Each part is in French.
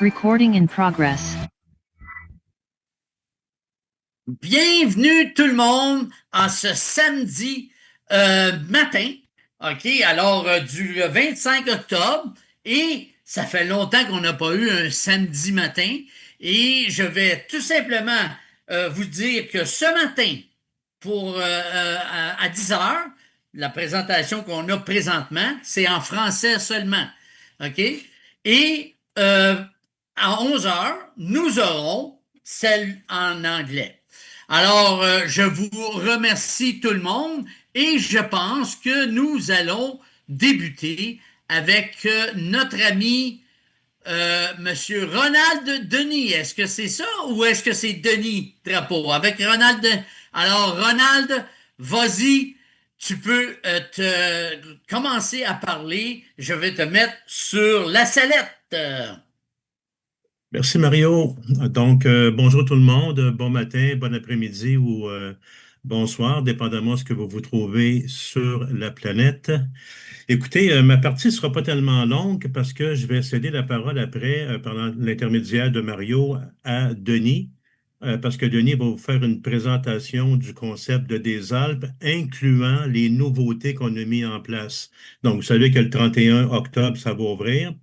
Recording in progress. Bienvenue tout le monde en ce samedi matin, OK? Alors, du 25 octobre, et ça fait longtemps qu'on n'a pas eu un samedi matin, et je vais tout simplement vous dire que ce matin, à 10 heures, la présentation qu'on a présentement, c'est en français seulement, OK? Et à 11 heures, nous aurons celle en anglais. Alors, je vous remercie tout le monde et je pense que nous allons débuter avec notre ami Monsieur Ronald Denis. Est-ce que c'est ça ou est-ce que c'est Denis Drapeau? Avec Ronald. Alors, Ronald, vas-y, tu peux commencer à parler. Je vais te mettre sur la sellette. Merci Mario. Donc, bonjour tout le monde, bon matin, bon après-midi ou bonsoir, dépendamment de ce que vous vous trouvez sur la planète. Écoutez, ma partie ne sera pas tellement longue parce que je vais céder la parole après, pendant l'intermédiaire de Mario, à Denis, parce que Denis va vous faire une présentation du concept de des Alpes, incluant les nouveautés qu'on a mis en place. Donc, vous savez que le 31 octobre, ça va ouvrir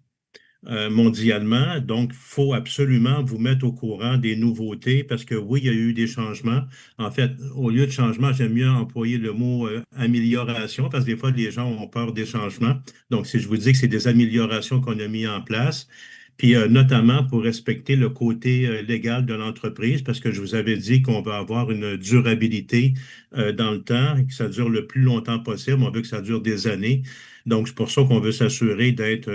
mondialement. Donc, il faut absolument vous mettre au courant des nouveautés parce que oui, il y a eu des changements. En fait, au lieu de changement, j'aime mieux employer le mot amélioration parce que des fois, les gens ont peur des changements. Donc, si je vous dis que c'est des améliorations qu'on a mis en place, puis notamment pour respecter le côté légal de l'entreprise, parce que je vous avais dit qu'on va avoir une durabilité dans le temps et que ça dure le plus longtemps possible. On veut que ça dure des années. Donc, c'est pour ça qu'on veut s'assurer d'être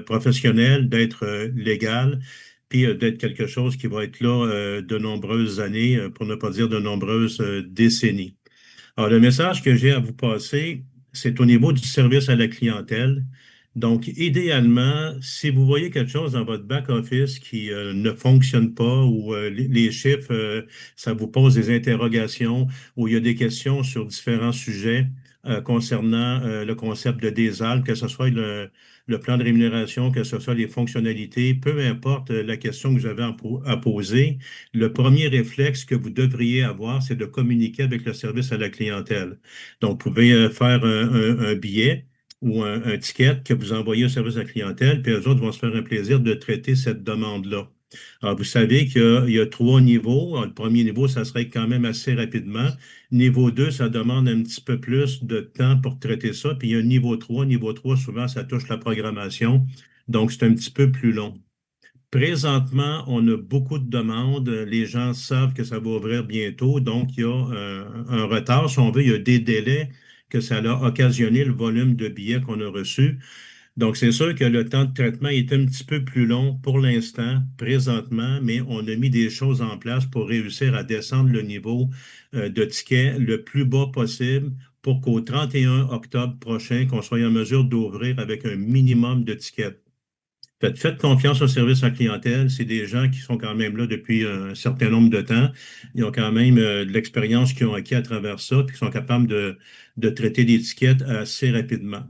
professionnel, d'être légal, puis d'être quelque chose qui va être là de nombreuses années, pour ne pas dire de nombreuses décennies. Alors, le message que j'ai à vous passer, c'est au niveau du service à la clientèle. Donc, idéalement, si vous voyez quelque chose dans votre back-office qui ne fonctionne pas ou les chiffres, ça vous pose des interrogations ou il y a des questions sur différents sujets concernant le concept de DESAL, que ce soit le plan de rémunération, que ce soit les fonctionnalités, peu importe la question que vous avez à poser, le premier réflexe que vous devriez avoir, c'est de communiquer avec le service à la clientèle. Donc, vous pouvez faire un billet ou un ticket que vous envoyez au service à la clientèle, puis eux autres vont se faire un plaisir de traiter cette demande-là. Alors, vous savez qu'il y a trois niveaux. Alors, le premier niveau, ça serait quand même assez rapidement. Niveau 2, ça demande un petit peu plus de temps pour traiter ça. Puis il y a un niveau 3. Niveau 3, souvent, ça touche la programmation. Donc, c'est un petit peu plus long. Présentement, on a beaucoup de demandes. Les gens savent que ça va ouvrir bientôt. Donc, il y a un retard. Si on veut, il y a des délais que ça a occasionné le volume de billets qu'on a reçus. Donc, c'est sûr que le temps de traitement est un petit peu plus long pour l'instant, présentement, mais on a mis des choses en place pour réussir à descendre le niveau de tickets le plus bas possible pour qu'au 31 octobre prochain, qu'on soit en mesure d'ouvrir avec un minimum de tickets. Faites confiance au service à clientèle. C'est des gens qui sont quand même là depuis un certain nombre de temps. Ils ont quand même de l'expérience qu'ils ont acquis à travers ça, puis ils sont capables de traiter l'étiquette assez rapidement.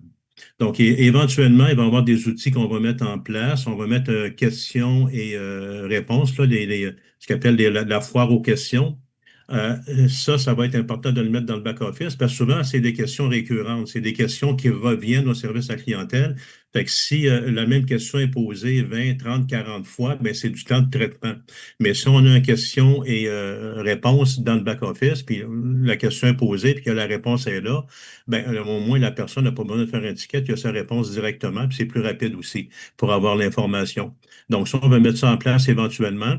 Donc, éventuellement, il va y avoir des outils qu'on va mettre en place. On va mettre questions et réponses, là, ce qu'on appelle la foire aux questions. Ça va être important de le mettre dans le back-office parce que souvent, c'est des questions récurrentes. C'est des questions qui reviennent au service à la clientèle. Fait que si la même question est posée 20, 30, 40 fois, ben, c'est du temps de traitement. Mais si on a une question et réponse dans le back-office, puis la question est posée, puis que la réponse est là, ben, au moins la personne n'a pas besoin de faire un ticket, il y a sa réponse directement, puis c'est plus rapide aussi pour avoir l'information. Donc, ça, on va mettre ça en place éventuellement.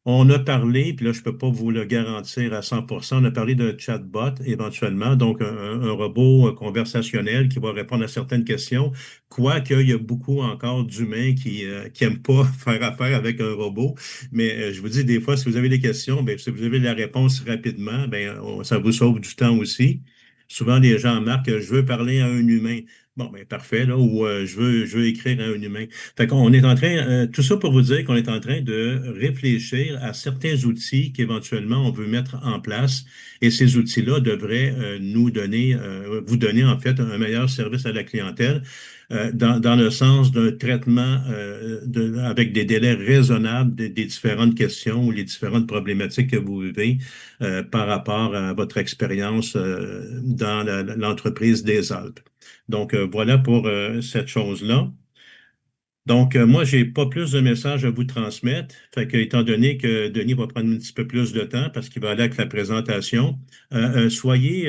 On a parlé, puis là, je ne peux pas vous le garantir à 100%, on a parlé d'un chatbot éventuellement, donc un robot conversationnel qui va répondre à certaines questions, quoique il y a beaucoup encore d'humains qui n'aiment pas faire affaire avec un robot. Mais je vous dis, des fois, si vous avez des questions, bien, si vous avez la réponse rapidement, bien, ça vous sauve du temps aussi. Souvent, les gens marquent, je veux parler à un humain. Bon, ben parfait, là, ou je veux écrire à un humain. Fait qu'on est en train, tout ça pour vous dire qu'on est en train de réfléchir à certains outils qu'éventuellement on veut mettre en place. Et ces outils-là devraient nous donner, vous donner en fait un meilleur service à la clientèle dans le sens d'un traitement avec des délais raisonnables des différentes questions ou les différentes problématiques que vous vivez par rapport à votre expérience dans l'entreprise des Alpes. Donc, voilà pour cette chose-là. Donc, moi, j'ai pas plus de messages à vous transmettre. Fait que, étant donné que Denis va prendre un petit peu plus de temps parce qu'il va aller avec la présentation, soyez,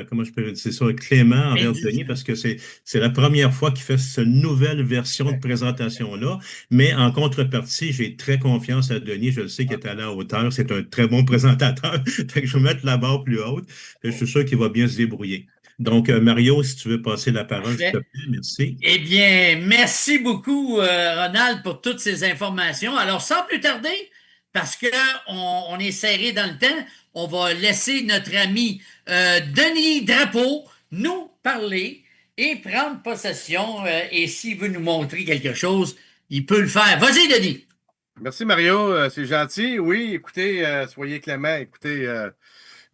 comment je peux dire ça, clément envers Denis parce que c'est la première fois qu'il fait cette nouvelle version de présentation-là. Mais en contrepartie, j'ai très confiance à Denis. Je le sais qu'il est à la hauteur. C'est un très bon présentateur. Fait que je vais mettre la barre plus haute. Je suis sûr qu'il va bien se débrouiller. Donc, Mario, si tu veux passer la parole, s'il te Parfait. plaît, merci. Eh bien, merci beaucoup, Ronald, pour toutes ces informations. Alors, sans plus tarder, parce que on est serré dans le temps, on va laisser notre ami Denis Drapeau nous parler et prendre possession. Et s'il veut nous montrer quelque chose, il peut le faire. Vas-y, Denis. Merci Mario, c'est gentil. Oui, écoutez, soyez clément. Écoutez,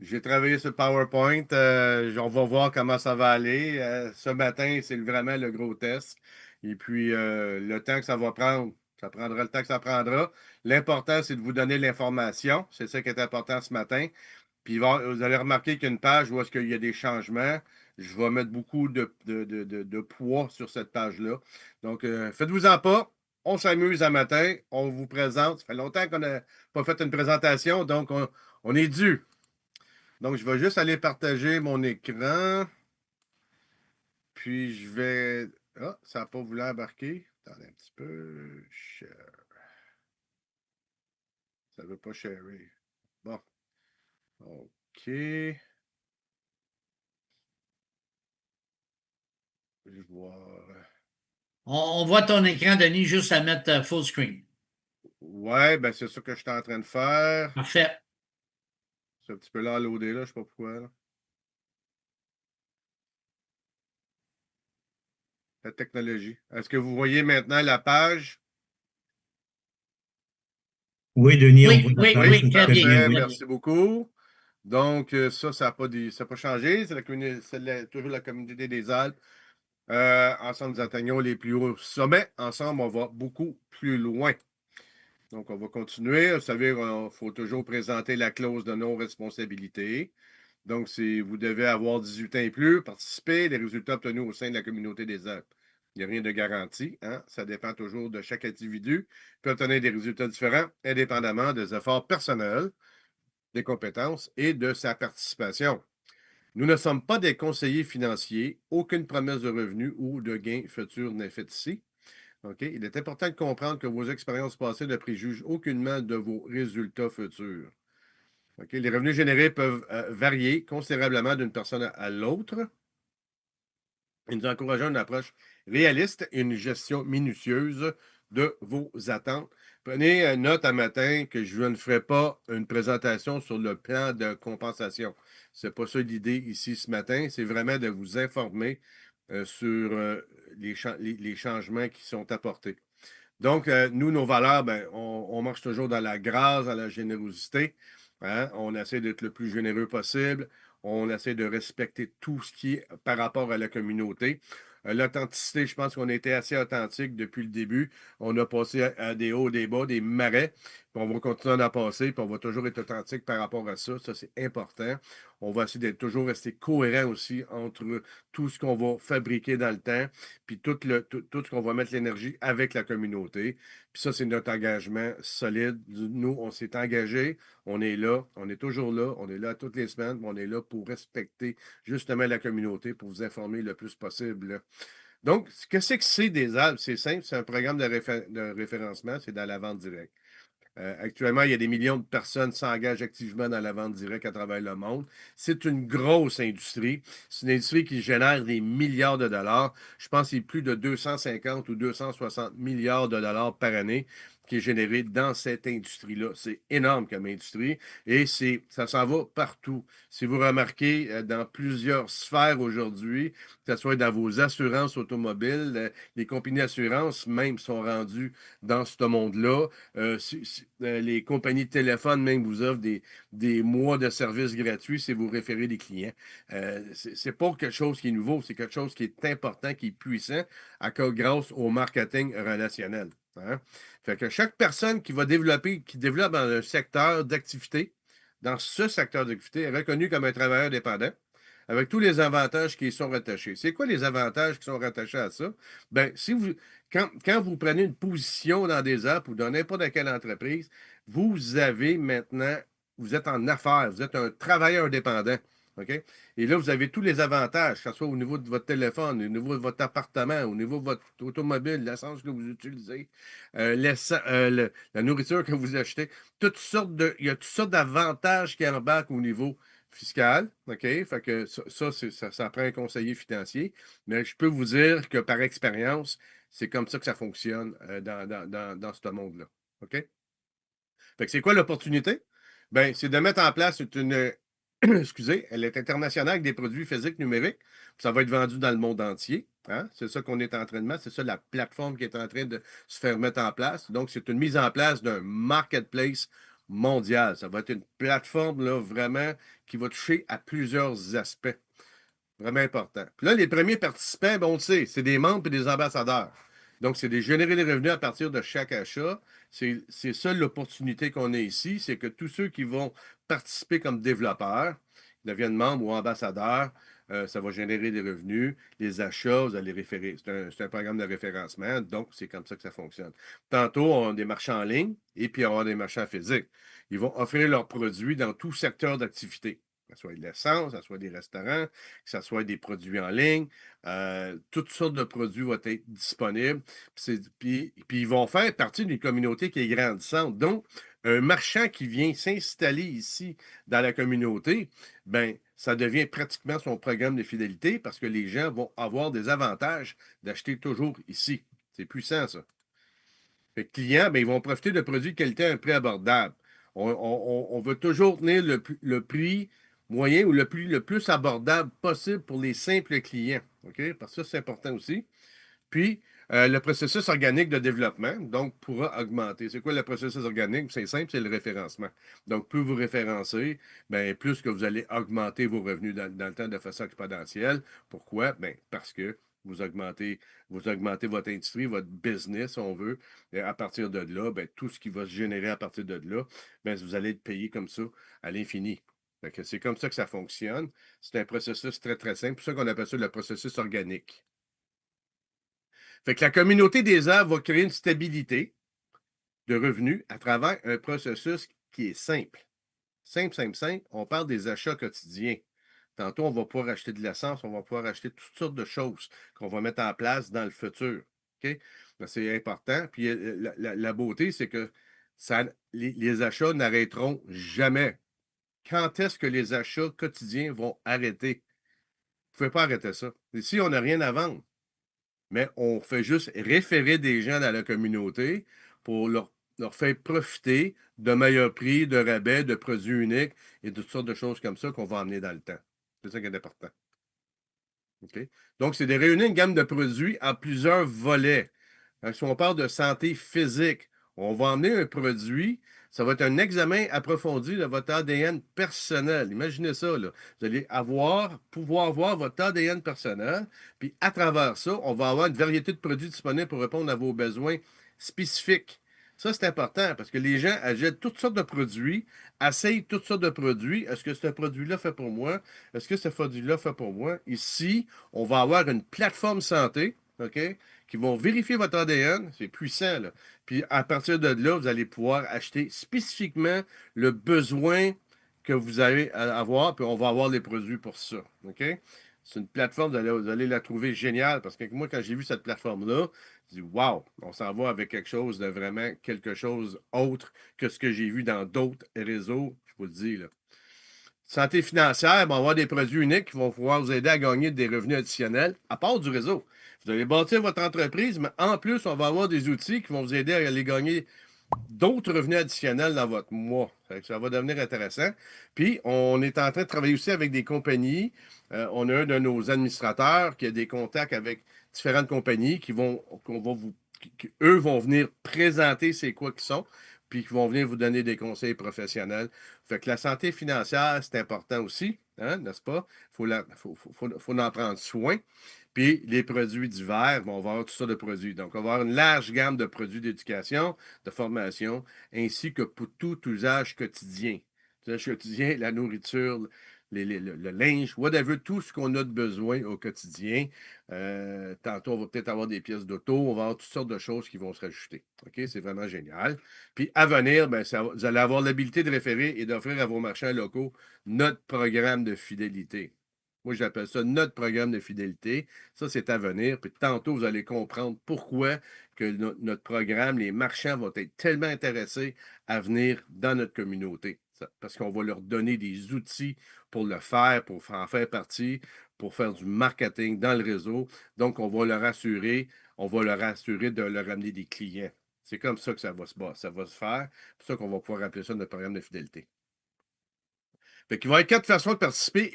j'ai travaillé sur PowerPoint. On va voir comment ça va aller. Ce matin, c'est vraiment le gros test. Et puis, le temps que ça va prendre, ça prendra le temps que ça prendra. L'important, c'est de vous donner l'information. C'est ça qui est important ce matin. Puis, vous allez remarquer qu'il y a une page où est-ce qu'il y a des changements. Je vais mettre beaucoup de poids sur cette page-là. Donc, faites-vous-en pas. On s'amuse un matin. On vous présente. Ça fait longtemps qu'on n'a pas fait une présentation, donc on est dû. Donc, je vais juste aller partager mon écran. Puis, je vais... Ah, ça n'a pas voulu embarquer. Attendez un petit peu. Share. Ça ne veut pas sharer. Bon. OK. Je vois. On voit ton écran, Denis, juste à mettre full screen. Ouais, ben c'est ça que je suis en train de faire. Parfait. C'est un petit peu là, loadé, là. Je ne sais pas pourquoi. Là. La technologie. Est-ce que vous voyez maintenant la page? Oui, Denis, on voit Oui, la oui, Oui, page oui, très très bien. bien, parfait. oui. Très bien. Merci beaucoup. Donc, ça n'a pas changé. Toujours la communauté des Alpes. Ensemble, nous atteignons les plus hauts sommets. Ensemble, on va beaucoup plus loin. Donc, on va continuer. Vous savez, il faut toujours présenter la clause de non-responsabilité. Donc, vous devez avoir 18 ans et plus, participer, les résultats obtenus au sein de la communauté des Alpes. Il n'y a rien de garanti. Hein? Ça dépend toujours de chaque individu. Il peut obtenir des résultats différents, indépendamment des efforts personnels, des compétences et de sa participation. Nous ne sommes pas des conseillers financiers. Aucune promesse de revenus ou de gains futurs n'est faite ici. Okay? Il est important de comprendre que vos expériences passées ne préjugent aucunement de vos résultats futurs. Okay? Les revenus générés peuvent varier considérablement d'une personne à l'autre. Et nous encourageons une approche réaliste et une gestion minutieuse de vos attentes. Prenez note à matin que je ne ferai pas une présentation sur le plan de compensation. Ce n'est pas ça l'idée ici ce matin. C'est vraiment de vous informer sur les changements qui sont apportés. Donc, nous, nos valeurs, ben, on marche toujours dans la grâce, dans la générosité. Hein? On essaie d'être le plus généreux possible. On essaie de respecter tout ce qui est par rapport à la communauté. L'authenticité, je pense qu'on a été assez authentique depuis le début. On a passé à des hauts, des bas, des marais. Puis on va continuer à en passer. Puis on va toujours être authentique par rapport à ça. Ça, c'est important. On va essayer d'être toujours rester cohérent aussi entre tout ce qu'on va fabriquer dans le temps, puis tout ce qu'on va mettre l'énergie avec la communauté. Puis ça, c'est notre engagement solide. Nous, on s'est engagés, on est là, on est toujours là, on est là toutes les semaines, on est là pour respecter justement la communauté, pour vous informer le plus possible. Donc, qu'est-ce que c'est des Alpes? C'est simple, c'est un programme de référencement, c'est dans la vente directe. Actuellement, il y a des millions de personnes qui s'engagent activement dans la vente directe à travers le monde. C'est une grosse industrie. C'est une industrie qui génère des milliards de dollars. Je pense qu'il y a plus de 250 ou 260 milliards de dollars par année qui est généré dans cette industrie-là. C'est énorme comme industrie et ça s'en va partout. Si vous remarquez, dans plusieurs sphères aujourd'hui, que ce soit dans vos assurances automobiles, les compagnies d'assurance même sont rendues dans ce monde-là. Les compagnies de téléphone même vous offrent des mois de services gratuits si vous référez des clients. C'est pas quelque chose qui est nouveau, c'est quelque chose qui est important, qui est puissant, grâce au marketing relationnel. Hein? Fait que chaque personne qui développe dans un secteur d'activité, dans ce secteur d'activité, est reconnu comme un travailleur dépendant, avec tous les avantages qui y sont rattachés. C'est quoi les avantages qui sont rattachés à ça? Bien, quand vous prenez une position dans des apps ou dans n'importe quelle entreprise, vous avez maintenant, vous êtes en affaires, vous êtes un travailleur dépendant. OK? Et là, vous avez tous les avantages, que ce soit au niveau de votre téléphone, au niveau de votre appartement, au niveau de votre automobile, l'essence que vous utilisez, la nourriture que vous achetez. Il y a toutes sortes d'avantages qui embarquent au niveau fiscal. OK? Fait que ça prend un conseiller financier. Mais je peux vous dire que par expérience, c'est comme ça que ça fonctionne dans ce monde-là. OK? Fait que c'est quoi l'opportunité? Ben, c'est de mettre en place excusez, elle est internationale avec des produits physiques numériques. Ça va être vendu dans le monde entier. Hein? C'est ça qu'on est en train de mettre. C'est ça la plateforme qui est en train de se faire mettre en place. Donc, c'est une mise en place d'un marketplace mondial. Ça va être une plateforme là, vraiment qui va toucher à plusieurs aspects. Vraiment important. Puis là, les premiers participants, ben, on le sait, c'est des membres et des ambassadeurs. Donc, c'est de générer des revenus à partir de chaque achat. C'est ça l'opportunité qu'on a ici, c'est que tous ceux qui vont participer comme développeurs, deviennent membres ou ambassadeurs, ça va générer des revenus. Les achats, vous allez référer. C'est un programme de référencement, donc c'est comme ça que ça fonctionne. Tantôt, on a des marchands en ligne et puis on a des marchands physiques. Ils vont offrir leurs produits dans tout secteur d'activité. Que ce soit de l'essence, que ce soit des restaurants, que ce soit des produits en ligne. Toutes sortes de produits vont être disponibles. Puis ils vont faire partie d'une communauté qui est grandissante. Donc, un marchand qui vient s'installer ici dans la communauté, ben, ça devient pratiquement son programme de fidélité parce que les gens vont avoir des avantages d'acheter toujours ici. C'est puissant, ça. Les clients, ben, ils vont profiter de produits de qualité à un prix abordable. On veut toujours tenir le prix moyen ou le plus abordable possible pour les simples clients. OK? Parce que ça, c'est important aussi. Puis, le processus organique de développement, donc, pourra augmenter. C'est quoi le processus organique? C'est simple, c'est le référencement. Donc, plus vous référencez, bien, plus que vous allez augmenter vos revenus dans le temps de façon exponentielle. Pourquoi? Bien, parce que vous augmentez votre industrie, votre business, si on veut. Et à partir de là, bien, tout ce qui va se générer à partir de là, bien, vous allez être payé comme ça à l'infini. C'est comme ça que ça fonctionne. C'est un processus très, très simple. C'est pour ça qu'on appelle ça le processus organique. Fait que la communauté des arbres va créer une stabilité de revenus à travers un processus qui est simple. Simple, simple, simple. On parle des achats quotidiens. Tantôt, on va pouvoir acheter de l'essence, on va pouvoir acheter toutes sortes de choses qu'on va mettre en place dans le futur. OK? C'est important. Puis la beauté, c'est que les achats n'arrêteront jamais. Quand est-ce que les achats quotidiens vont arrêter? Vous ne pouvez pas arrêter ça. Ici, on n'a rien à vendre. Mais on fait juste référer des gens dans la communauté pour leur faire profiter de meilleurs prix, de rabais, de produits uniques et de toutes sortes de choses comme ça qu'on va emmener dans le temps. C'est ça qui est important. OK? Donc, c'est de réunir une gamme de produits à plusieurs volets. Si on parle de santé physique, on va emmener un produit, ça va être un examen approfondi de votre ADN personnel. Imaginez ça, là. Vous allez pouvoir voir votre ADN personnel, puis à travers ça, on va avoir une variété de produits disponibles pour répondre à vos besoins spécifiques. Ça, c'est important parce que les gens achètent toutes sortes de produits, essayent toutes sortes de produits. Est-ce que ce produit-là fait pour moi? Est-ce que ce produit-là fait pour moi? Ici, on va avoir une plateforme santé, OK, qui vont vérifier votre ADN. C'est puissant, là. Puis à partir de là, vous allez pouvoir acheter spécifiquement le besoin que vous allez avoir, puis on va avoir les produits pour ça. OK? C'est une plateforme, vous allez la trouver géniale parce que moi, quand j'ai vu cette plateforme-là, je dis waouh, on s'en va avec quelque chose de vraiment quelque chose autre que ce que j'ai vu dans d'autres réseaux, je vous le dis, là. Santé financière, on va avoir des produits uniques qui vont pouvoir vous aider à gagner des revenus additionnels à part du réseau. Vous allez bâtir votre entreprise, mais en plus, on va avoir des outils qui vont vous aider à aller gagner d'autres revenus additionnels dans votre mois. Fait que ça va devenir intéressant. Puis, on est en train de travailler aussi avec des compagnies. On a un de nos administrateurs qui a des contacts avec différentes compagnies qu'on va eux vont venir présenter c'est quoi qu'ils sont, puis qui vont venir vous donner des conseils professionnels. Fait que la santé financière, c'est important aussi, hein, n'est-ce pas? Faut en prendre soin. Puis les produits divers, on va avoir tout ça de produits. Donc, on va avoir une large gamme de produits d'éducation, de formation, ainsi que pour tout usage quotidien. L'usage quotidien, la nourriture, le linge, whatever, tout ce qu'on a de besoin au quotidien. Tantôt, on va peut-être avoir des pièces d'auto, on va avoir toutes sortes de choses qui vont se rajouter. OK? C'est vraiment génial. Puis à venir, ben, vous allez avoir l'habilité de référer et d'offrir à vos marchands locaux notre programme de fidélité. Moi, j'appelle ça notre programme de fidélité. Ça, c'est à venir. Puis tantôt, vous allez comprendre pourquoi que notre programme, les marchands vont être tellement intéressés à venir dans notre communauté. Parce qu'on va leur donner des outils pour le faire, pour en faire partie, pour faire du marketing dans le réseau. Donc, on va leur assurer de leur amener des clients. C'est comme ça que ça va se faire. C'est pour ça qu'on va pouvoir appeler ça notre programme de fidélité. Fait qu'il va y avoir 4 façons de participer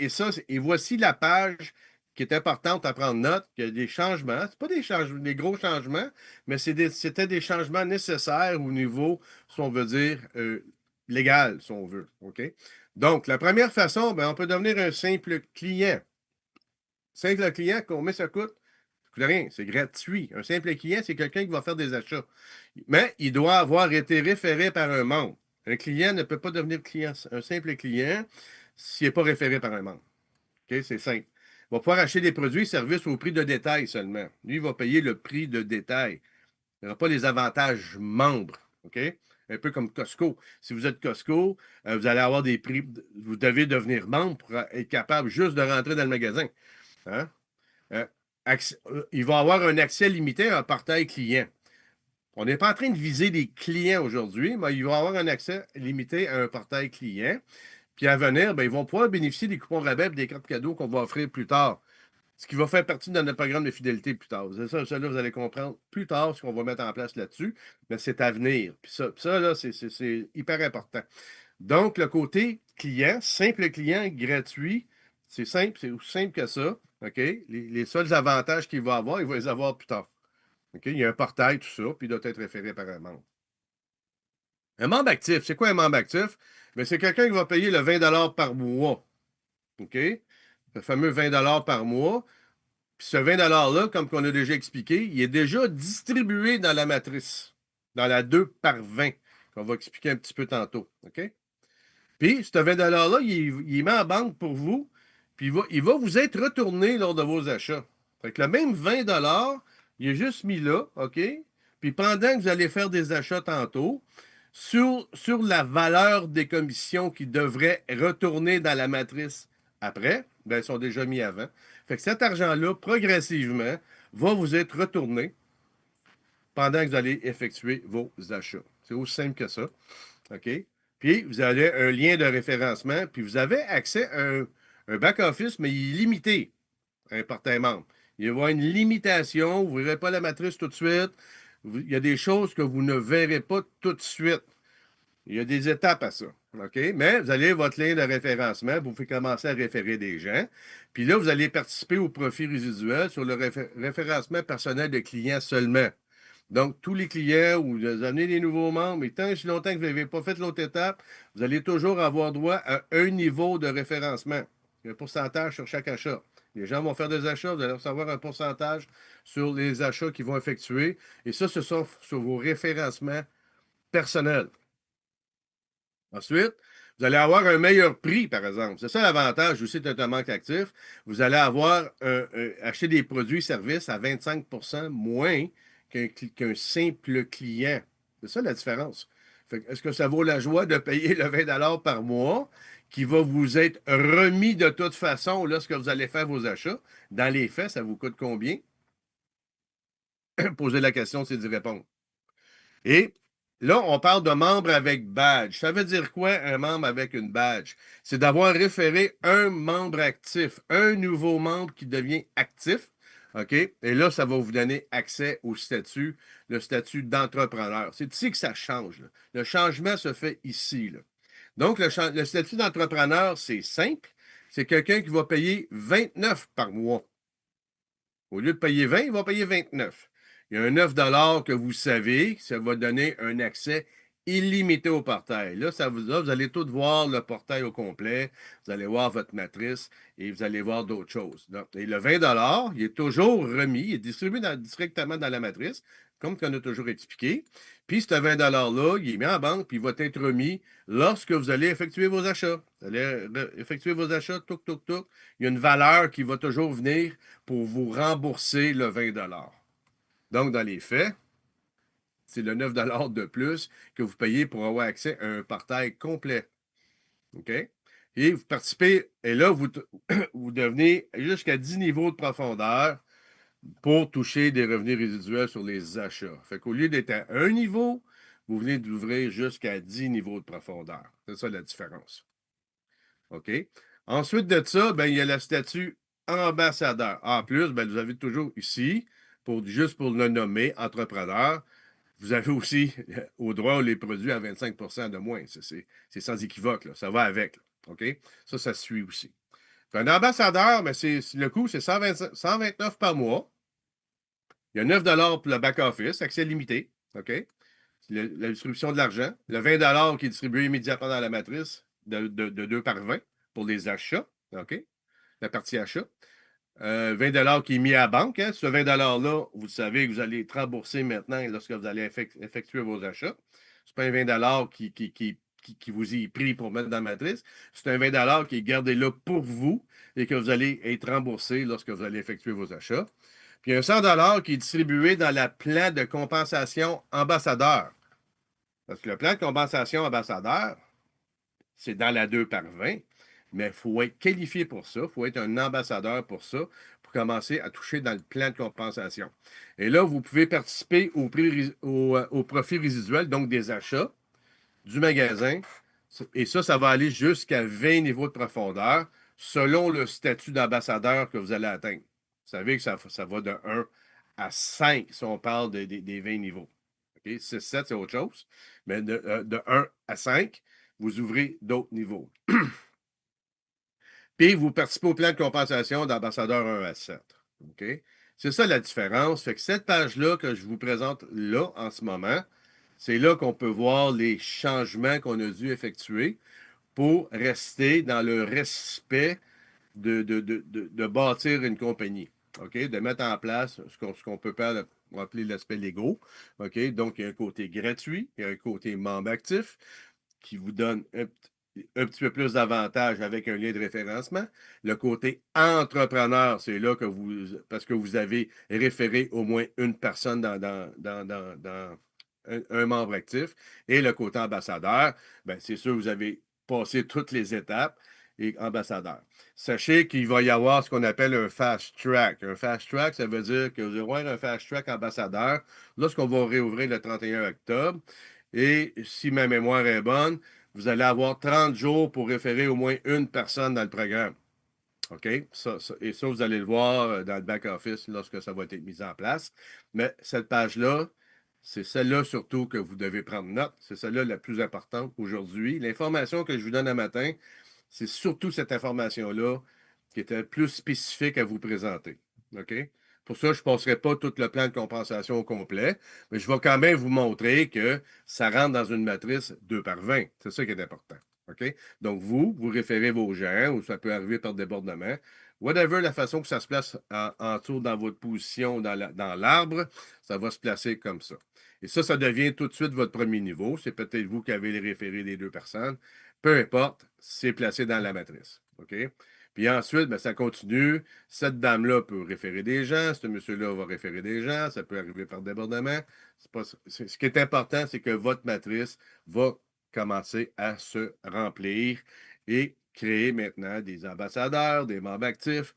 et voici la page qui est importante à prendre note, qu'il y a des changements. Ce pas des gros changements, mais c'était des changements nécessaires au niveau, si on veut dire, légal, si on veut. OK? Donc, la première façon, ben, on peut devenir un simple client. Simple client, combien ça coûte? Ça coûte rien, c'est gratuit. Un simple client, c'est quelqu'un qui va faire des achats. Mais il doit avoir été référé par un membre. Un client ne peut pas devenir client, un simple client s'il n'est pas référé par un membre. OK? C'est simple. Il va pouvoir acheter des produits et services au prix de détail seulement. Lui, il va payer le prix de détail. Il n'aura pas les avantages membres. OK? Un peu comme Costco. Si vous êtes Costco, vous allez avoir des prix. Vous devez devenir membre pour être capable juste de rentrer dans le magasin. Hein? Il va avoir un accès limité à un portail client. On n'est pas en train de viser des clients aujourd'hui, mais il va avoir un accès limité à un portail client. Puis à venir, ben, ils vont pouvoir bénéficier des coupons rabais et des cartes cadeaux qu'on va offrir plus tard. Ce qui va faire partie de notre programme de fidélité plus tard. Ça là, vous allez comprendre plus tard ce qu'on va mettre en place là-dessus. Mais c'est à venir. Puis ça là, c'est hyper important. Donc, le côté client, simple client, gratuit, c'est simple, c'est aussi simple que ça. OK? Les seuls avantages qu'il va avoir, il va les avoir plus tard. OK? Il y a un portail, tout ça, puis il doit être référé par un membre. Un membre actif, c'est quoi un membre actif? Bien, c'est quelqu'un qui va payer le 20 par mois. OK? Le fameux 20 par mois. Puis ce 20 $-là, comme on a déjà expliqué, il est déjà distribué dans la matrice, dans la 2 par 20, qu'on va expliquer un petit peu tantôt. OK? Puis, ce 20 $-là, il est mis en banque pour vous, puis il va vous être retourné lors de vos achats. Fait que le même 20 $, il est juste mis là, OK? Puis pendant que vous allez faire des achats tantôt, sur la valeur des commissions qui devraient retourner dans la matrice après, ben, ils sont déjà mis avant. Fait que cet argent-là, progressivement, va vous être retourné pendant que vous allez effectuer vos achats. C'est aussi simple que ça. OK? Puis, vous avez un lien de référencement, puis vous avez accès à un back-office, mais il est limité à un portail membre. Il va y avoir une limitation, vous ne verrez pas la matrice tout de suite. Il y a des choses que vous ne verrez pas tout de suite. Il y a des étapes à ça. OK? Mais vous allez votre lien de référencement, vous pouvez commencer à référer des gens. Puis là, vous allez participer au profit résiduel sur le référencement personnel de clients seulement. Donc, tous les clients où vous amenez des nouveaux membres, et tant et si longtemps que vous n'avez pas fait l'autre étape, vous allez toujours avoir droit à un niveau de référencement. Il y a un pourcentage sur chaque achat. Les gens vont faire des achats, vous allez recevoir un pourcentage sur les achats qu'ils vont effectuer. Et ça, ce sont sur vos référencements personnels. Ensuite, vous allez avoir un meilleur prix, par exemple. C'est ça l'avantage aussi d'être un banque actif. Vous allez avoir acheter des produits et services à 25 moins qu'un simple client. C'est ça la différence. Est-ce que ça vaut la joie de payer le 20 $ par mois qui va vous être remis de toute façon lorsque vous allez faire vos achats? Dans les faits, ça vous coûte combien? Poser la question, c'est d'y répondre. Et là, on parle de membre avec badge. Ça veut dire quoi, un membre avec une badge? C'est d'avoir référé un membre actif, un nouveau membre qui devient actif. OK? Et là, ça va vous donner accès au statut, le statut d'entrepreneur. C'est ici que ça change, là. Le changement se fait ici, là. Donc, le statut d'entrepreneur, c'est simple. C'est quelqu'un qui va payer 29 par mois. Au lieu de payer 20, il va payer 29. Il y a un 9 que vous savez, ça va donner un accès illimité au portail. Là, vous allez tout voir le portail au complet, vous allez voir votre matrice et vous allez voir d'autres choses. Et le 20 il est toujours remis, il est distribué directement dans la matrice, comme on a toujours expliqué. Puis ce 20 $-là, il est mis en banque, puis il va être remis lorsque vous allez effectuer vos achats. Vous allez effectuer vos achats, touc, touc, touc. Il y a une valeur qui va toujours venir pour vous rembourser le 20 $. Donc, dans les faits, c'est le 9 de plus que vous payez pour avoir accès à un portail complet. OK? Et vous participez, et là, vous devenez jusqu'à 10 niveaux de profondeur pour toucher des revenus résiduels sur les achats. Fait qu'au lieu d'être à un niveau, vous venez d'ouvrir jusqu'à 10 niveaux de profondeur. C'est ça la différence. OK? Ensuite de ça, ben, il y a le statut ambassadeur. En plus, ben, vous avez toujours ici, juste pour le nommer, entrepreneur, vous avez aussi au droit les produits à 25 de moins. C'est sans équivoque, là. Ça va avec. Là. OK? Ça se suit aussi. Un ambassadeur, ben, le coût, c'est 129 par mois. Il y a 9 pour le back-office, accès limité. OK? La distribution de l'argent. Le 20 qui est distribué immédiatement dans la matrice de 2 par 20 pour les achats. OK? La partie achat. 20 qui est mis à la banque. Hein. Ce 20 $-là, vous savez que vous allez être remboursé maintenant lorsque vous allez effectuer vos achats. Ce n'est pas un 20 qui vous est pris pour mettre dans la matrice. C'est un 20 qui est gardé là pour vous et que vous allez être remboursé lorsque vous allez effectuer vos achats. Puis un 100 qui est distribué dans le plan de compensation ambassadeur. Parce que le plan de compensation ambassadeur, c'est dans la 2 par 20, mais il faut être qualifié pour ça, il faut être un ambassadeur pour ça, pour commencer à toucher dans le plan de compensation. Et là, vous pouvez participer au profit résiduel, donc des achats du magasin, et ça va aller jusqu'à 20 niveaux de profondeur selon le statut d'ambassadeur que vous allez atteindre. Vous savez que ça va de 1 à 5 si on parle des 20 niveaux. Okay? 6, 7, c'est autre chose. Mais de 1 à 5, vous ouvrez d'autres niveaux. Puis, vous participez au plan de compensation d'ambassadeur 1 à 7. OK? C'est ça la différence. Fait que cette page-là que je vous présente là, en ce moment, c'est là qu'on peut voir les changements qu'on a dû effectuer pour rester dans le respect de bâtir une compagnie. OK? De mettre en place ce qu'on peut appeler l'aspect légaux. OK? Donc, il y a un côté gratuit, il y a un côté membre actif qui vous donne un petit peu plus d'avantages avec un lien de référencement. Le côté entrepreneur, c'est là parce que vous avez référé au moins une personne dans un membre actif. Et le côté ambassadeur, ben, c'est sûr, vous avez passé toutes les étapes et ambassadeur. Sachez qu'il va y avoir ce qu'on appelle un fast track. Un fast track, ça veut dire que vous allez avoir un fast track ambassadeur lorsqu'on va réouvrir le 31 octobre. Et si ma mémoire est bonne, vous allez avoir 30 jours pour référer au moins une personne dans le programme. OK? Et ça, vous allez le voir dans le back-office lorsque ça va être mis en place. Mais cette page-là, c'est celle-là surtout que vous devez prendre note. C'est celle-là la plus importante aujourd'hui. L'information que je vous donne un matin, c'est surtout cette information-là qui était plus spécifique à vous présenter. OK? Pour ça, je ne passerai pas tout le plan de compensation au complet, mais je vais quand même vous montrer que ça rentre dans une matrice 2 par 20. C'est ça qui est important. OK? Donc, vous référez vos gens, ou ça peut arriver par débordement. Whatever la façon que ça se place en dessous dans votre position dans l'arbre, ça va se placer comme ça. Et ça devient tout de suite votre premier niveau. C'est peut-être vous qui avez les référés des deux personnes. Peu importe, c'est placé dans la matrice. OK? Puis ensuite, ben, ça continue. Cette dame-là peut référer des gens. Ce monsieur-là va référer des gens. Ça peut arriver par débordement. Ce qui est important, c'est que votre matrice va commencer à se remplir et créer maintenant des ambassadeurs, des membres actifs.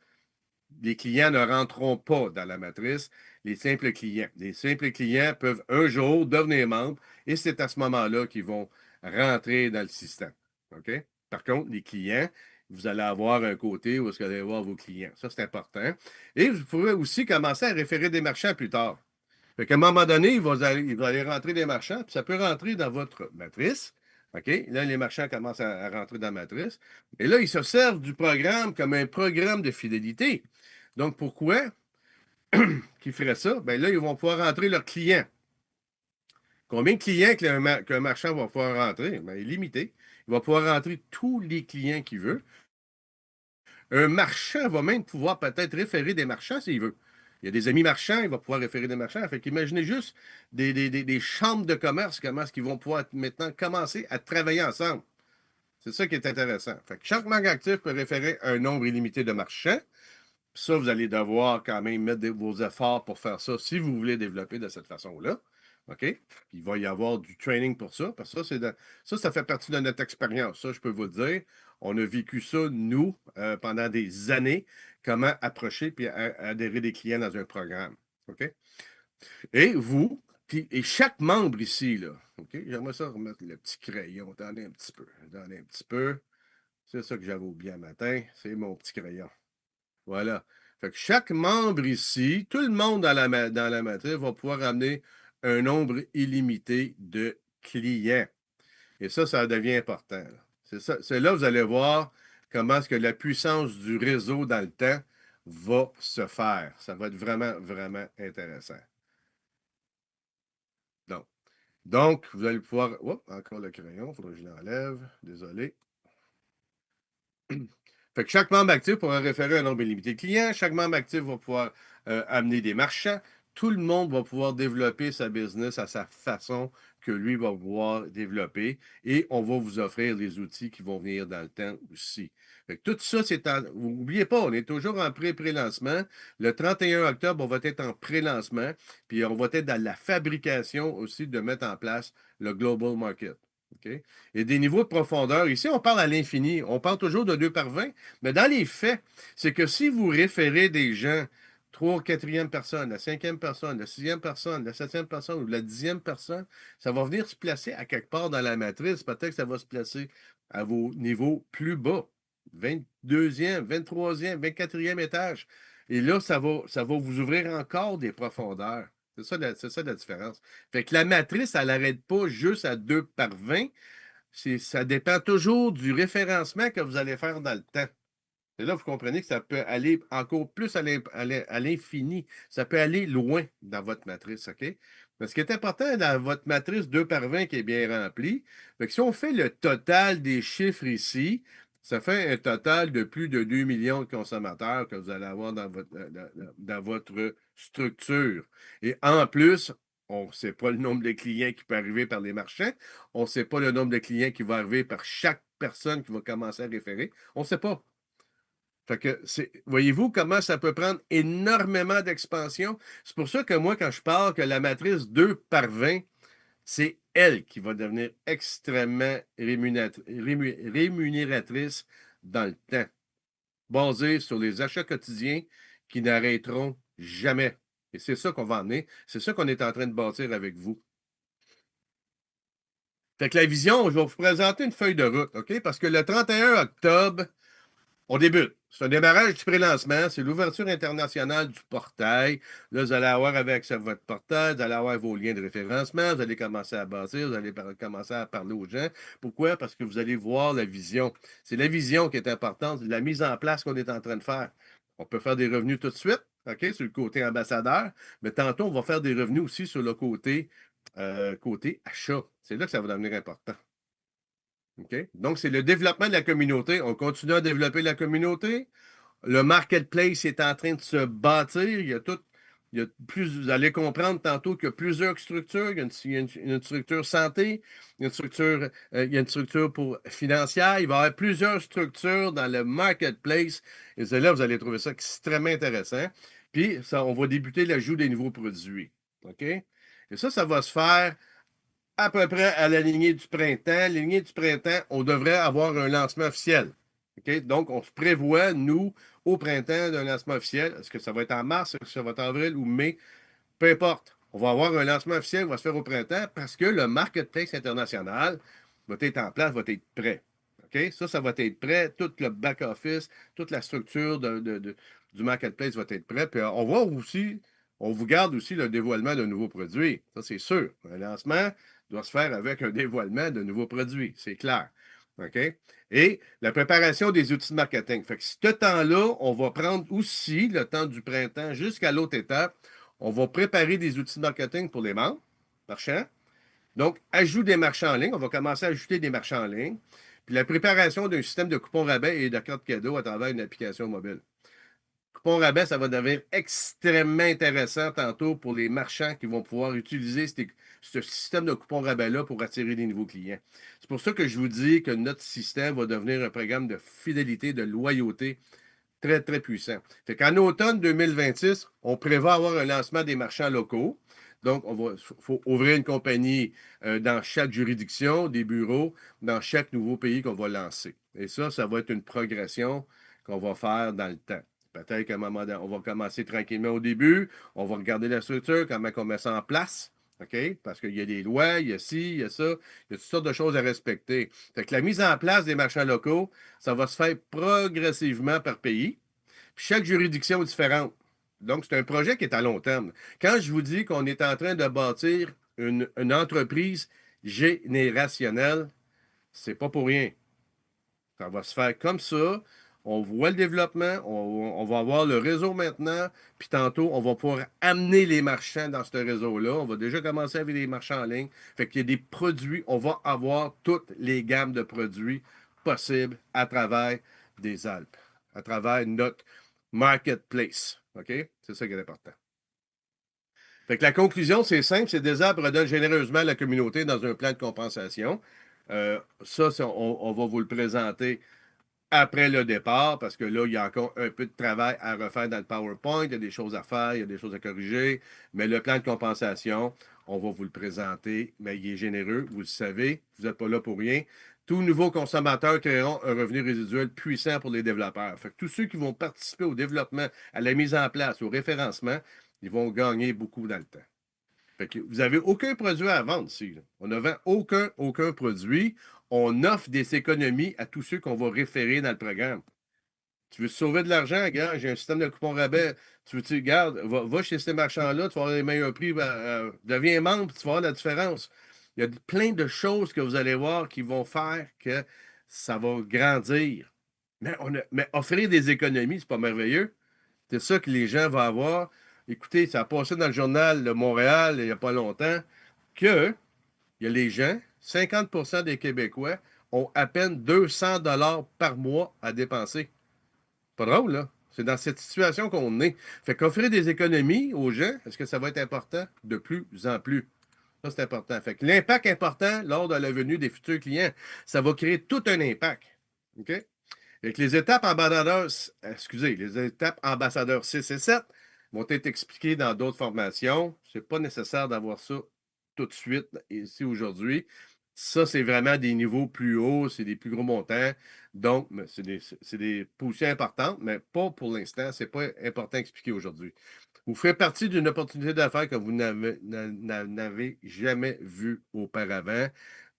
Les clients ne rentreront pas dans la matrice, les simples clients. Les simples clients peuvent un jour devenir membres et c'est à ce moment-là qu'ils vont rentrer dans le système. OK? Par contre, les clients, vous allez avoir un côté où vous allez voir vos clients. Ça, c'est important. Et vous pourrez aussi commencer à référer des marchands plus tard. Fait qu'à un moment donné, il va aller rentrer des marchands, puis ça peut rentrer dans votre matrice. OK? Là, les marchands commencent à rentrer dans la matrice. Et là, ils se servent du programme comme un programme de fidélité. Donc, pourquoi qu'ils feraient ça? Bien là, ils vont pouvoir rentrer leurs clients. Combien de clients qu'un marchand va pouvoir rentrer? Bien, il est limité. Il va pouvoir rentrer tous les clients qu'il veut. Un marchand va même pouvoir peut-être référer des marchands s'il veut. Il y a des amis marchands, il va pouvoir référer des marchands. Fait qu'imaginez juste des chambres de commerce, comment est-ce qu'ils vont pouvoir maintenant commencer à travailler ensemble. C'est ça qui est intéressant. Fait que chaque banque active peut référer un nombre illimité de marchands. Puis ça, vous allez devoir quand même mettre vos efforts pour faire ça si vous voulez développer de cette façon-là. OK? Puis il va y avoir du training pour ça, parce que ça fait partie de notre expérience. Ça, je peux vous le dire. On a vécu ça, nous, pendant des années, comment approcher puis adhérer des clients dans un programme. OK? Et vous, et chaque membre ici, là, OK? J'aimerais ça remettre le petit crayon. Attendez un petit peu. Attendez un petit peu. C'est ça que j'avais oublié un matin. C'est mon petit crayon. Voilà. Fait que chaque membre ici, tout le monde dans la matrice va pouvoir amener un nombre illimité de clients. Et ça devient important, là. C'est ça. C'est là que vous allez voir comment est-ce que la puissance du réseau dans le temps va se faire. Ça va être vraiment, vraiment intéressant. Donc, vous allez pouvoir. Oups, encore le crayon, il faudrait que je l'enlève. Désolé. Fait que chaque membre actif pourra référer un nombre illimité de clients. Chaque membre actif va pouvoir amener des marchands. Tout le monde va pouvoir développer sa business à sa façon que lui va pouvoir développer. Et on va vous offrir les outils qui vont venir dans le temps aussi. Fait que tout ça, n'oubliez pas, on est toujours en pré-lancement. Le 31 octobre, on va être en pré-lancement. Puis on va être dans la fabrication aussi de mettre en place le Global Market. OK? Et des niveaux de profondeur. Ici, on parle à l'infini. On parle toujours de 2 par 20. Mais dans les faits, c'est que si vous référez des gens, 3 quatrième personne, la cinquième personne, la sixième personne, la septième personne ou la dixième personne, ça va venir se placer à quelque part dans la matrice. Peut-être que ça va se placer à vos niveaux plus bas. 22e, 23e, 24e étage. Et là, ça va vous ouvrir encore des profondeurs. C'est ça la différence. Fait que la matrice, elle n'arrête pas juste à 2 par 20. Ça dépend toujours du référencement que vous allez faire dans le temps. Et là, vous comprenez que ça peut aller encore plus à l'infini. Ça peut aller loin dans votre matrice, OK? Mais ce qui est important dans votre matrice 2 par 20 qui est bien remplie, fait que si on fait le total des chiffres ici, ça fait un total de plus de 2 millions de consommateurs que vous allez avoir dans votre structure. Et en plus, on ne sait pas le nombre de clients qui peut arriver par les marchands. On ne sait pas le nombre de clients qui va arriver par chaque personne qui va commencer à référer. On ne sait pas. Fait que voyez-vous comment ça peut prendre énormément d'expansion? C'est pour ça que moi, quand je parle que la matrice 2 par 20, c'est elle qui va devenir extrêmement rémunératrice dans le temps, basée sur les achats quotidiens qui n'arrêteront jamais. Et c'est ça qu'on va emmener. C'est ça qu'on est en train de bâtir avec vous. Fait que la vision, je vais vous présenter une feuille de route, OK? Parce que le 31 octobre, on débute. C'est un démarrage du pré-lancement. C'est l'ouverture internationale du portail. Là, vous allez avoir avec votre portail, vous allez avoir vos liens de référencement, vous allez commencer à bâtir, vous allez commencer à parler aux gens. Pourquoi? Parce que vous allez voir la vision. C'est la vision qui est importante, la mise en place qu'on est en train de faire. On peut faire des revenus tout de suite, OK, sur le côté ambassadeur, mais tantôt, on va faire des revenus aussi sur le côté achat. C'est là que ça va devenir important. OK? Donc, c'est le développement de la communauté. On continue à développer la communauté. Le marketplace est en train de se bâtir. Vous allez comprendre tantôt qu'il y a plusieurs structures. Il y a une structure santé, il y a une structure financière. Il va y avoir plusieurs structures dans le marketplace. Et c'est là, vous allez trouver ça extrêmement intéressant. Puis, ça, on va débuter l'ajout des nouveaux produits. OK? Et ça va se faire à peu près à la lignée du printemps. La lignée du printemps, on devrait avoir un lancement officiel. OK? Donc, on se prévoit, nous, au printemps, d'un lancement officiel. Est-ce que ça va être en mars, est-ce que ça va être en avril ou mai? Peu importe. On va avoir un lancement officiel qui va se faire au printemps parce que le marketplace international va être en place, va être prêt. OK? Ça va être prêt. Tout le back-office, toute la structure du marketplace va être prêt. Puis on voit aussi, on vous garde aussi le dévoilement de nouveaux produits. Ça, c'est sûr. Un lancement doit se faire avec un dévoilement de nouveaux produits. C'est clair. OK? Et la préparation des outils de marketing. Fait que ce temps-là, on va prendre aussi le temps du printemps jusqu'à l'autre étape. On va préparer des outils de marketing pour les membres, marchands. Donc, ajout des marchands en ligne. On va commencer à ajouter des marchands en ligne. Puis la préparation d'un système de coupons rabais et de cartes cadeaux à travers une application mobile. Coupons rabais, ça va devenir extrêmement intéressant tantôt pour les marchands qui vont pouvoir utiliser ce système de coupons rabais-là pour attirer des nouveaux clients. C'est pour ça que je vous dis que notre système va devenir un programme de fidélité, de loyauté très, très puissant. Fait qu'en automne 2026, on prévoit avoir un lancement des marchands locaux. Donc, il faut ouvrir une compagnie dans chaque juridiction, des bureaux, dans chaque nouveau pays qu'on va lancer. Et ça va être une progression qu'on va faire dans le temps. Peut-être qu'à un moment donné, on va commencer tranquillement au début, on va regarder la structure, comment on met ça en place. OK? Parce qu'il y a des lois, il y a ci, il y a ça, il y a toutes sortes de choses à respecter. Fait que la mise en place des marchands locaux, ça va se faire progressivement par pays. Puis chaque juridiction est différente. Donc, c'est un projet qui est à long terme. Quand je vous dis qu'on est en train de bâtir une entreprise générationnelle, c'est pas pour rien. Ça va se faire comme ça. On voit le développement, on va avoir le réseau maintenant, puis tantôt, on va pouvoir amener les marchands dans ce réseau-là. On va déjà commencer avec des marchands en ligne. Fait qu'il y a des produits, on va avoir toutes les gammes de produits possibles à travers des Alpes, à travers notre marketplace. OK? C'est ça qui est important. Fait que la conclusion, c'est simple, c'est des arbres redonnent généreusement à la communauté dans un plan de compensation. On va vous le présenter après le départ, parce que là, il y a encore un peu de travail à refaire dans le PowerPoint, il y a des choses à faire, il y a des choses à corriger, mais le plan de compensation, on va vous le présenter, mais il est généreux, vous le savez, vous n'êtes pas là pour rien. Tout nouveau consommateur créeront un revenu résiduel puissant pour les développeurs. Fait que tous ceux qui vont participer au développement, à la mise en place, au référencement, ils vont gagner beaucoup dans le temps. Fait que vous n'avez aucun produit à vendre ici. Là. On ne vend aucun produit. On offre des économies à tous ceux qu'on va référer dans le programme. Tu veux te sauver de l'argent, gars, j'ai un système de coupons rabais. Tu gardes, va chez ces marchands-là, tu vas avoir les meilleurs prix, deviens membre, tu vas voir la différence. Il y a plein de choses que vous allez voir qui vont faire que ça va grandir. Mais offrir des économies, c'est pas merveilleux. C'est ça que les gens vont avoir. Écoutez, ça a passé dans le journal de Montréal il n'y a pas longtemps que il y a les gens, 50% des Québécois ont à peine 200 dollars par mois à dépenser. Pas drôle, là. C'est dans cette situation qu'on est. Fait qu'offrir des économies aux gens, est-ce que ça va être important? De plus en plus. Ça, c'est important. Fait que l'impact important lors de la venue des futurs clients, ça va créer tout un impact. OK? Fait que les étapes ambassadeurs 6 et 7 vont être expliquées dans d'autres formations. C'est pas nécessaire d'avoir ça tout de suite ici aujourd'hui. Ça, c'est vraiment des niveaux plus hauts, c'est des plus gros montants. Donc, c'est des positions importantes, mais pas pour l'instant. C'est pas important à expliquer aujourd'hui. Vous ferez partie d'une opportunité d'affaires que vous n'avez jamais vue auparavant.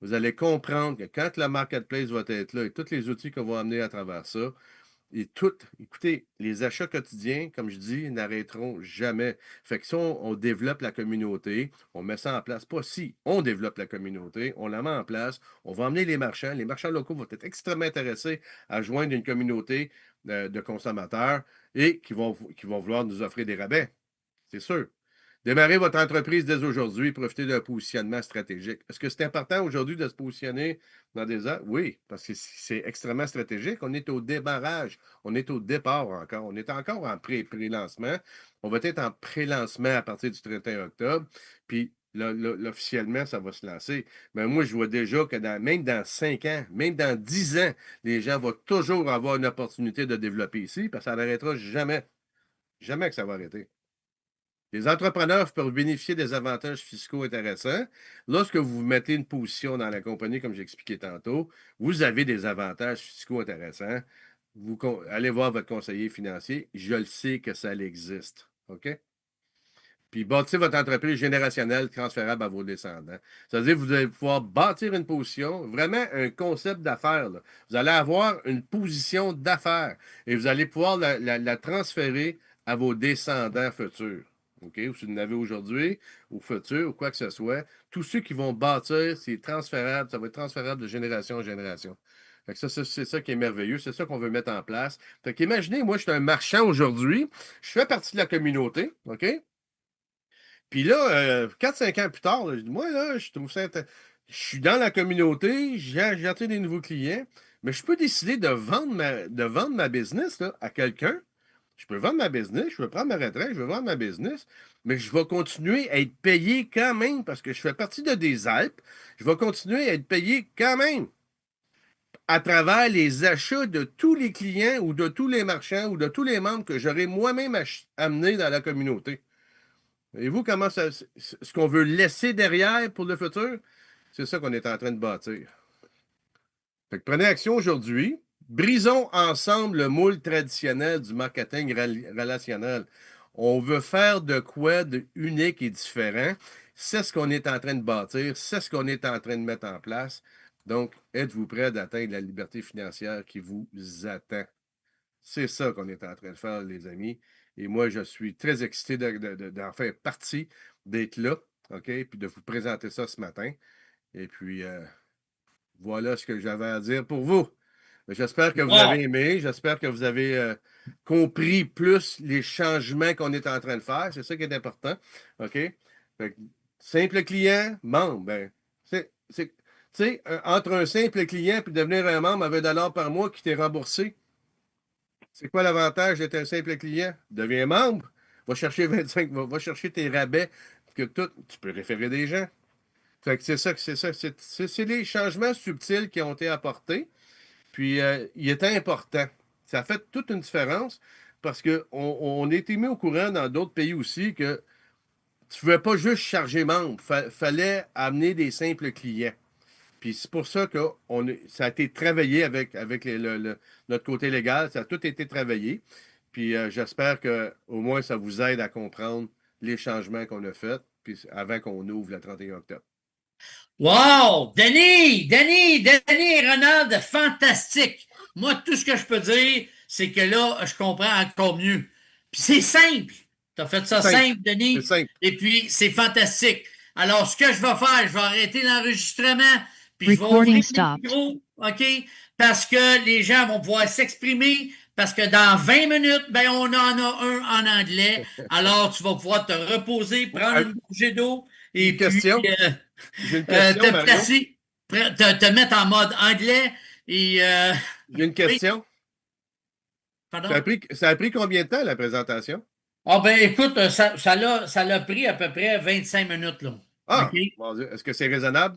Vous allez comprendre que quand le marketplace va être là et tous les outils qu'on va amener à travers ça, et tout, écoutez, les achats quotidiens, comme je dis, n'arrêteront jamais. Fait que si on développe la communauté, on met ça en place. Pas si, on développe la communauté, on la met en place, on va emmener les marchands. Les marchands locaux vont être extrêmement intéressés à joindre une communauté de consommateurs et qui vont vouloir nous offrir des rabais. C'est sûr. Démarrez votre entreprise dès aujourd'hui et profitez d'un positionnement stratégique. Est-ce que c'est important aujourd'hui de se positionner dans des heures? Oui, parce que c'est extrêmement stratégique. On est au démarrage. On est au départ encore. On est encore en pré-lancement. On va être en pré-lancement à partir du 31 octobre. Puis là, officiellement, ça va se lancer. Mais moi, je vois déjà que même dans 5 ans, même dans 10 ans, les gens vont toujours avoir une opportunité de développer ici parce que ça n'arrêtera jamais. Jamais que ça va arrêter. Les entrepreneurs peuvent bénéficier des avantages fiscaux intéressants. Lorsque vous mettez une position dans la compagnie, comme j'ai expliqué tantôt, vous avez des avantages fiscaux intéressants. Allez voir votre conseiller financier. Je le sais que ça existe. OK? puis bâtir votre entreprise générationnelle transférable à vos descendants. C'est-à-dire que vous allez pouvoir bâtir une position, vraiment un concept d'affaires. Là. Vous allez avoir une position d'affaires et vous allez pouvoir la transférer à vos descendants futurs. OK? Ou si vous en avez aujourd'hui, ou futur, ou quoi que ce soit, tous ceux qui vont bâtir, c'est transférable, ça va être transférable de génération en génération. Fait que ça, c'est ça qui est merveilleux, c'est ça qu'on veut mettre en place. Fait qu'imaginez, moi, je suis un marchand aujourd'hui, je fais partie de la communauté, OK? Puis là, 4-5 ans plus tard, là, je dis, moi, là, je trouve ça. Je suis dans la communauté, j'ai des nouveaux clients, mais je peux décider de vendre ma business là, à quelqu'un. Je peux vendre ma business, je peux prendre ma retraite, je veux vendre ma business, mais je vais continuer à être payé quand même parce que je fais partie de des Alpes. Je vais continuer à être payé quand même à travers les achats de tous les clients ou de tous les marchands ou de tous les membres que j'aurai moi-même amenés dans la communauté. Voyez-vous comment ce qu'on veut laisser derrière pour le futur? C'est ça qu'on est en train de bâtir. Fait que prenez action aujourd'hui. Brisons ensemble le moule traditionnel du marketing relationnel. On veut faire de quoi de unique et différent. C'est ce qu'on est en train de bâtir. C'est ce qu'on est en train de mettre en place. Donc, êtes-vous prêts d'atteindre la liberté financière qui vous attend? C'est ça qu'on est en train de faire, les amis. Et moi, je suis très excité d'en faire partie, d'être là, OK? Puis de vous présenter ça ce matin. Et puis, voilà ce que j'avais à dire pour vous. J'espère que vous avez aimé. J'espère que vous avez compris plus les changements qu'on est en train de faire. C'est ça qui est important. OK? Fait que, simple client, membre. Ben, tu sais, entre un simple client et devenir un membre à 20 $ par mois qui t'est remboursé, c'est quoi l'avantage d'être un simple client? Deviens membre, va chercher 25, va chercher tes rabais, que tu peux référer des gens. Fait que c'est ça, c'est les changements subtils qui ont été apportés. Puis, il était important. Ça a fait toute une différence parce qu'on a été mis au courant dans d'autres pays aussi que tu ne pouvais pas juste charger membre. Fallait amener des simples clients. Puis c'est pour ça que ça a été travaillé avec notre côté légal. Ça a tout été travaillé. Puis j'espère qu'au moins ça vous aide à comprendre les changements qu'on a faits puis avant qu'on ouvre le 31 octobre. Wow! Denis et Ronald, fantastique! Moi, tout ce que je peux dire, c'est que là, je comprends encore mieux. Puis c'est simple. Tu as fait ça simple, Denis. C'est simple. Et puis, c'est fantastique. Alors, ce que je vais faire, je vais arrêter l'enregistrement, puis je vais Recording ouvrir stopped. le micro, OK? Parce que les gens vont pouvoir s'exprimer, parce que dans 20 minutes, ben, on en a un en anglais. Alors, tu vas pouvoir te reposer, prendre une bouchée d'eau, et Une puis... question? J'ai une question, te Mario. placer, te mettre en mode anglais et... J'ai une question. Pardon? Ça a pris combien de temps, la présentation? Ah ben écoute, ça l'a pris à peu près 25 minutes. Là. Ah, OK? mon Dieu, est-ce que c'est raisonnable?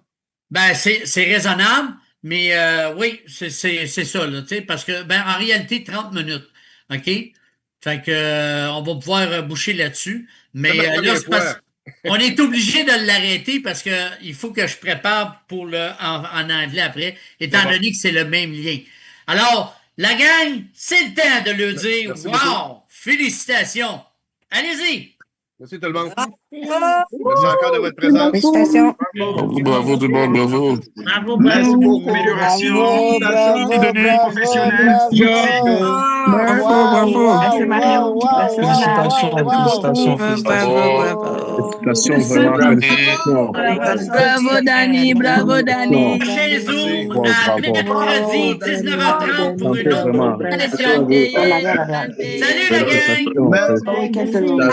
Ben, c'est raisonnable, mais oui, c'est ça, là, tu sais, parce que, ben, en réalité, 30 minutes. OK? Fait que, on va pouvoir boucher là-dessus. Mais C'est ma là, première c'est parce fois. on est obligé de l'arrêter parce que il faut que je prépare pour en anglais après, étant bon. donné que c'est le même lien. Alors, la gang, c'est le temps de leur dire Merci wow, beaucoup. félicitations. Allez-y. Merci tout le monde. Merci encore de votre présence. Félicitations. Bravo tout le monde, bravo. Bravo, Merci bravo. beaucoup, amélioration. Merci Denis, professionnel. Bravo. Merci Mario. Félicitations, félicitations, Félicitations, vraiment, félicitations. Bravo, Dani, bravo, Dani. Chez Zoom, Bravo, à bravo. mercredi, 19h30 pour une autre Vraiment. présentation. Salut la gang! Félicitations. Bon week-end tout le monde.